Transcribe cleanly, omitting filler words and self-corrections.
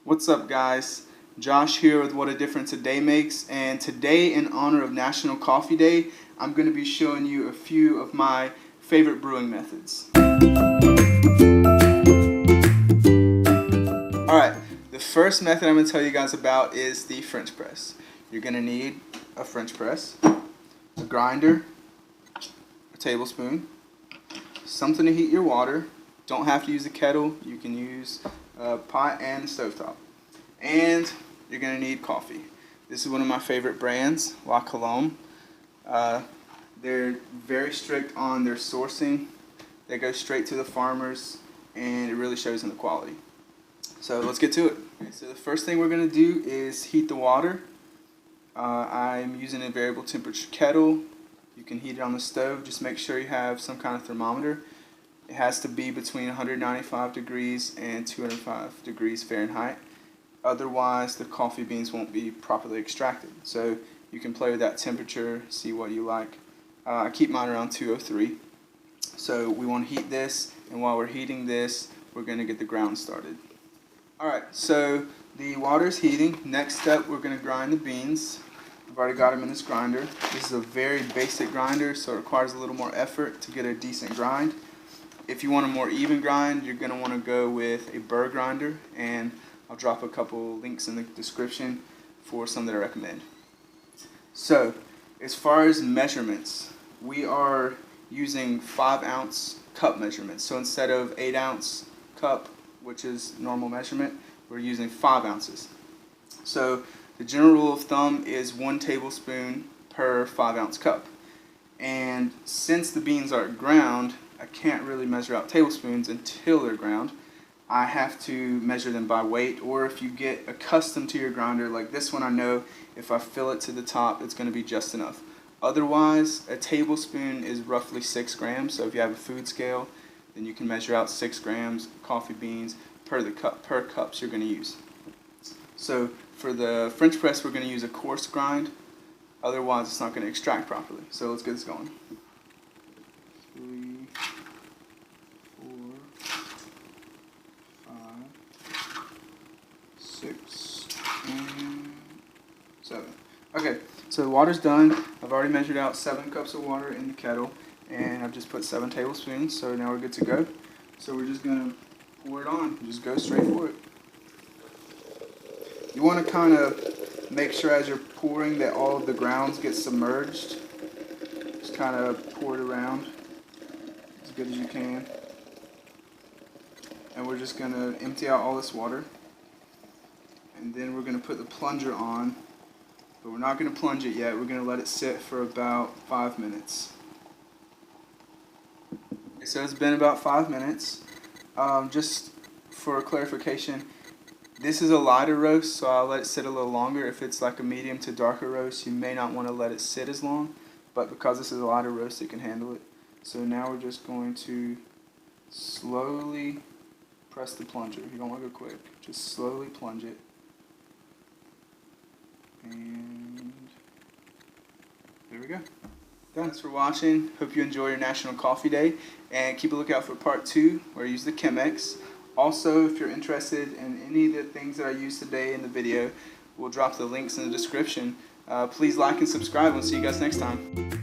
What's up, guys? Josh here with What a Difference a Day Makes, and today, in honor of National Coffee Day, I'm going to be showing you a few of my favorite brewing methods. Alright, the first method I'm going to tell you guys about is the French press. You're going to need a French press, a grinder, a tablespoon, something to heat your water. Don't have to use a kettle, you can use a pot and a stovetop. And you're going to need coffee. This is one of my favorite brands, La Colombe. They're very strict on their sourcing. They go straight to the farmers, and it really shows in the quality. So let's get to it. Okay, so the first thing we're going to do is heat the water. I'm using a variable temperature kettle. You can heat it on the stove. Just make sure you have some kind of thermometer. It has to be between 195 degrees and 205 degrees Fahrenheit. Otherwise, the coffee beans won't be properly extracted. So you can play with that temperature, see what you like. I keep mine around 203. So we want to heat this, and while we're heating this, we're going to get the ground started. Alright, so the water's heating. Next step, we're going to grind the beans. I've already got them in this grinder. This is a very basic grinder, so it requires a little more effort to get a decent grind. If you want a more even grind, you're going to want to go with a burr grinder, and I'll drop a couple links in the description for some that I recommend. So, as far as measurements, we are using 5-ounce cup measurements. So instead of 8-ounce cup, which is normal measurement, we're using 5 ounces. So the general rule of thumb is 1 tablespoon per 5-ounce cup. And since the beans are ground, I can't really measure out tablespoons until they're ground. I have to measure them by weight, or if you get accustomed to your grinder, like this one, I know if I fill it to the top, it's going to be just enough. Otherwise, a tablespoon is roughly 6 grams, so if you have a food scale, then you can measure out 6 grams of coffee beans per cups you're going to use. So for the French press, we're going to use a coarse grind, otherwise it's not going to extract properly. So let's get this going. 3, 4, 5, 6, and 7. Okay, so the water's done. I've already measured out 7 cups of water in the kettle, and I've just put 7 tablespoons, so now we're good to go. So we're just going to pour it on, just go straight for it. You want to kind of make sure as you're pouring that all of the grounds get submerged. Just kind of pour it around as good as you can. And we're just going to empty out all this water. And then we're going to put the plunger on, but we're not going to plunge it yet. We're going to let it sit for about 5 minutes. Okay, so it's been about 5 minutes. Just for clarification, this is a lighter roast, so I'll let it sit a little longer. If it's like a medium to darker roast, you may not want to let it sit as long, but because this is a lighter roast, it can handle it. So now we're just going to slowly press the plunger. You don't want to go quick. Just slowly plunge it. And there we go. Thanks for watching. Hope you enjoy your National Coffee Day, and keep a lookout for part 2 where I use the Chemex. Also, if you're interested in any of the things that I used today in the video, we'll drop the links in the description. Please like and subscribe. We'll see you guys next time.